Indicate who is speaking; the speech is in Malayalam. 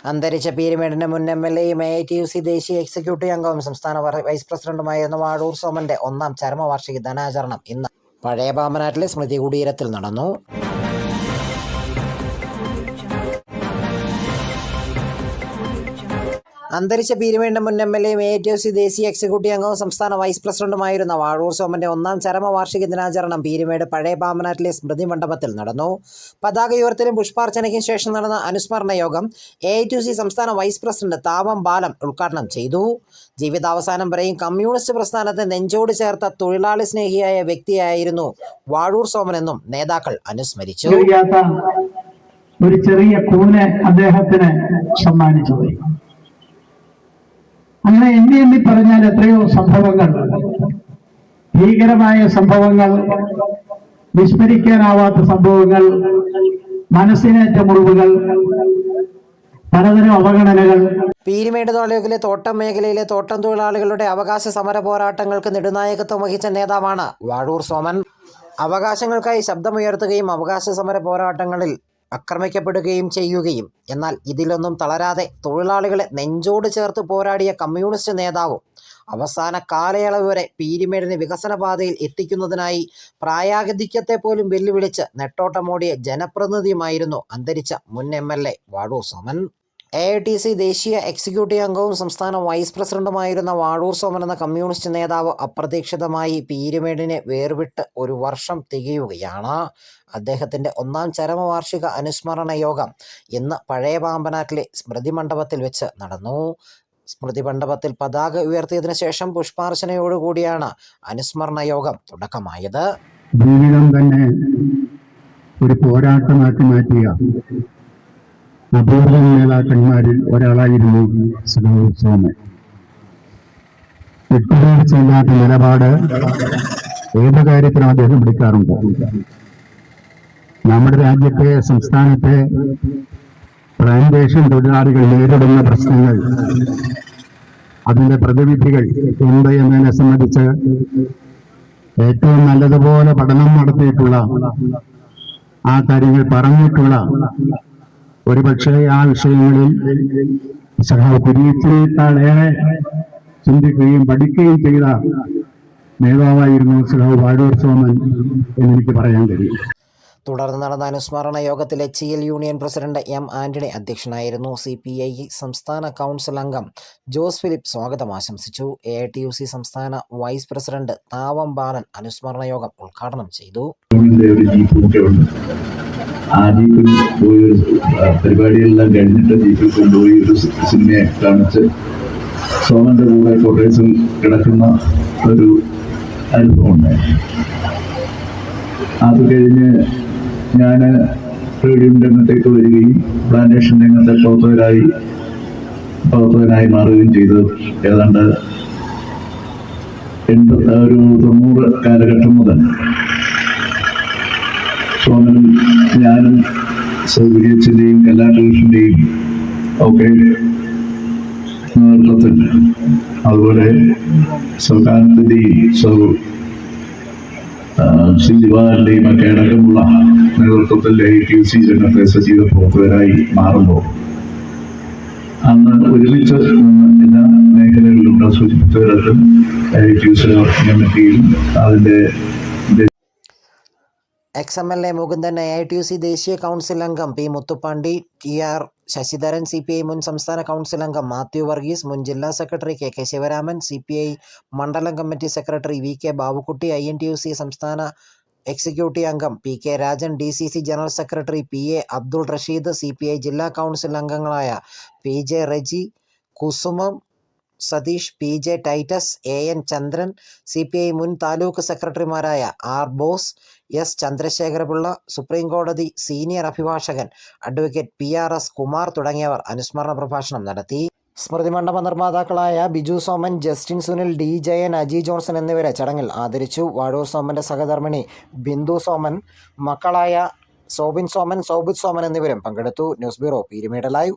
Speaker 1: അന്തരിച്ച പീരുമേടിന്റെ മുൻ MLAയും AITUC ദേശീയ എക്സിക്യൂട്ടീവ് അംഗവും സംസ്ഥാന വൈസ് പ്രസിഡന്റുമായിരുന്ന വാഴൂർ സോമന്റെ 1-ാം ചരമവാർഷിക ദിനാചരണം ഇന്ന് പഴയ പാമ്പനാട്ടിലെ സ്മൃതി കുടീരത്തിൽ നടന്നു. അന്തരിച്ച പീരുമേടിന്റെ മുൻ MLAയും AITUC ദേശീയ എക്സിക്യൂട്ടീവ് അംഗവും സംസ്ഥാന വൈസ് പ്രസിഡന്റുമായിരുന്ന വാഴൂർ സോമന്റെ 1-ാം ചരമവാർഷിക ദിനാചരണം പീരുമേട് പഴയ പാമ്പനാട്ടിലെ സ്മൃതി മണ്ഡപത്തിൽ നടന്നു. പതാക ഉയർത്തലും പുഷ്പാർച്ചനയ്ക്കും ശേഷം നടന്ന അനുസ്മരണ യോഗം AITUC സംസ്ഥാന വൈസ് പ്രസിഡന്റ് താവം ബാലൻ ഉദ്ഘാടനം ചെയ്തു. ജീവിതാവസാനം വരെയും കമ്മ്യൂണിസ്റ്റ് പ്രസ്ഥാനത്തെ നെഞ്ചോട് ചേർത്ത തൊഴിലാളി സ്നേഹിയായ വ്യക്തിയായിരുന്നു വാഴൂർ സോമനെന്നും നേതാക്കൾ അനുസ്മരിച്ചു.
Speaker 2: ഒരു ചെറിയ കൂന് അദ്ദേഹത്തിന് സമ്മാനിച്ചു. അങ്ങനെ എണ്ണി പറഞ്ഞാൽ എത്രയോ സംഭവങ്ങൾ, ഭീകരമായ സംഭവങ്ങൾ, വിസ്മരിക്കാനാവാത്ത സംഭവങ്ങൾ, മനസ്സിനേറ്റ മുറിവുകൾ, പലതരം അവഗണനകൾ.
Speaker 1: പീരുമേട് താലൂക്കിലെ തോട്ടം മേഖലയിലെ തോട്ടം തൊഴിലാളികളുടെ അവകാശ സമര പോരാട്ടങ്ങൾക്ക് നെടുനായകത്വം വഹിച്ച നേതാവാണ് വാഴൂർ സോമൻ. അവകാശങ്ങൾക്കായി ശബ്ദമുയർത്തുകയും അവകാശ സമര പോരാട്ടങ്ങളിൽ ആക്രമിക്കപ്പെടുകയും ചെയ്യുകയും എന്നാൽ ഇതിലൊന്നും തളരാതെ തൊഴിലാളികളെ നെഞ്ചോട് ചേർത്ത് പോരാടിയ കമ്മ്യൂണിസ്റ്റ് നേതാവും അവസാന കാലയളവ് വരെ പീരുമേടിനെ വികസന പാതയിൽ എത്തിക്കുന്നതിനായി പ്രായാധിക്യത്തെ പോലും വെല്ലുവിളിച്ച് നെട്ടോട്ടമോടിയ ജനപ്രതിനിധിയുമായിരുന്നു അന്തരിച്ച മുൻ MLA വാഴൂർ സോമൻ. AITUC ദേശീയ എക്സിക്യൂട്ടീവ് അംഗവും സംസ്ഥാന വൈസ് പ്രസിഡന്റുമായിരുന്ന വാഴൂർ സോമൻ എന്ന കമ്മ്യൂണിസ്റ്റ് നേതാവ് അപ്രതീക്ഷിതമായി പീരുമേടിനെ വേർവിട്ട് ഒരു വർഷം തികയുകയാണ്. അദ്ദേഹത്തിൻ്റെ 1-ാം ചരമവാർഷിക അനുസ്മരണ യോഗം ഇന്ന് പഴയ പാമ്പനാട്ടിലെ സ്മൃതി മണ്ഡപത്തിൽ വെച്ച് നടന്നു. സ്മൃതി മണ്ഡപത്തിൽ പതാക ഉയർത്തിയതിനു ശേഷം പുഷ്പാർച്ചനയോടുകൂടിയാണ് അനുസ്മരണ യോഗം തുടക്കമായത്.
Speaker 3: ജീവിതം തന്നെ ഒരു പോരാട്ടമാക്കി മാറ്റിയ അപൂർവ നേതാക്കന്മാരിൽ ഒരാളായിരുന്നു സോമൻ. വിട്ടുവീഴ്ചയില്ലാത്ത നിലപാട് ഏത് കാര്യത്തിനും അദ്ദേഹം എടുക്കാറുണ്ട്. നമ്മുടെ രാജ്യത്തെ, സംസ്ഥാനത്തെ പ്ലാന്റേഷൻ തൊഴിലാളികൾ നേരിടുന്ന പ്രശ്നങ്ങൾ, അതിൻ്റെ പ്രതിവിധികൾ എന്ത് എന്നതിനെ സംബന്ധിച്ച് ഏറ്റവും നല്ലതുപോലെ പഠനം നടത്തിയിട്ടുള്ള, ആ കാര്യങ്ങൾ പറഞ്ഞിട്ടുള്ള, ഒരുപക്ഷെ ആ വിഷയങ്ങളിൽ സഖാവ് കുര്യച്ചേക്കാളേറെ ചിന്തിക്കുകയും പഠിക്കുകയും ചെയ്ത നേതാവായിരുന്നു സഖാവ് വാഴൂർ സോമൻ എന്നെനിക്ക് പറയാൻ കഴിയും.
Speaker 1: തുടർന്ന് നടന്ന അനുസ്മരണ യോഗത്തിൽ HEL union president M. Antony അധ്യക്ഷനായിരുന്നു. CPI സംസ്ഥാന കൗൺസിൽ അംഗം ജോസ് ഫിലിപ്പ് സ്വാഗതം ആശംസിച്ചു. AITUC സംസ്ഥാന വൈസ് പ്രസിഡന്റ് താവം ബാലൻ അനുസ്മരണ യോഗം ഉദ്ഘാടനം ചെയ്തു.
Speaker 4: ആ ജീപ്പിൽ പോയി പരിപാടികളെല്ലാം കഴിഞ്ഞിട്ട് ജീപ്പിൽ കൊണ്ടുപോയി ഒരു സിനിമയെ കാണിച്ച് സോമന്റെ കൂടെ കോട്ടേഴ്സിൽ കിടക്കുന്ന ഒരു അനുഭവം ഉണ്ടായി. അത് കഴിഞ്ഞ് ഞാൻ റേഡിയോ രംഗത്തേക്ക് വരികയും പ്ലാന്റേഷൻ രംഗത്തെ പ്രവർത്തകനായി മാറുകയും ചെയ്തു. ഏതാണ്ട് 90 കാലഘട്ടം മുതൽ സോമനും ഞാനും സൗകര്യത്തിൻ്റെയും കല്ലാട്ടേഷൻ്റെയും ഒക്കെ നേതൃത്വത്തിൽ, അതുപോലെ സർക്കാരിൻ്റെയും ശ്രീ ദിവാകരൻ്റെയും ഒക്കെ അടക്കമുള്ള നേതൃത്വത്തിൽ AITUC രംഗത്തെ സജീവ പ്രവർത്തകരായി മാറുമ്പോൾ അന്ന് ഒരുമിച്ച് എല്ലാ മേഖലകളിലും സൂചിപ്പിച്ചവരൊക്കെ AITUC കമ്മിറ്റിയിലും അതിൻ്റെ
Speaker 1: ex-MLA മുകുന്ദൻ, AITUC ദേശീയ കൗൺസിൽ അംഗം P. Muthupandi, TR Sasidharan, CPI മുൻ സംസ്ഥാന കൗൺസിൽ അംഗം മാത്യു വർഗീസ്, മുൻ ജില്ലാ സെക്രട്ടറി KK ശിവരാമൻ, CPI മണ്ഡലം കമ്മിറ്റി സെക്രട്ടറി VK ബാബുക്കുട്ടി, INTUC സംസ്ഥാന എക്സിക്യൂട്ടീവ് അംഗം PK Rajan, DCC general secretary PA Abdul Rasheed, CPI ജില്ലാ കൗൺസിൽ അംഗങ്ങളായ PJ Reji, Kusumam Satheesh, PJ Titus, AN Chandran, CPI മുൻ താലൂക്ക് സെക്രട്ടറിമാരായ R. Bose, S. Chandrasekharapillai, supreme കോടതി സീനിയർ അഭിഭാഷകൻ അഡ്വക്കേറ്റ് PRS കുമാർ തുടങ്ങിയവർ അനുസ്മരണ പ്രഭാഷണം നടത്തി. സ്മൃതി മണ്ഡപ നിർമ്മാതാക്കളായ Biju Soman, Justin Sunil, D. Jayan, Aji Johnson എന്നിവരെ ചടങ്ങിൽ ആദരിച്ചു. വാഴൂർ സോമന്റെ സഹധർമ്മിണി ബിന്ദു സോമൻ, മക്കളായ സോബിൻ സോമൻ, സൗബിത് സോമൻ എന്നിവരും പങ്കെടുത്തു. News bureau, Peermade live.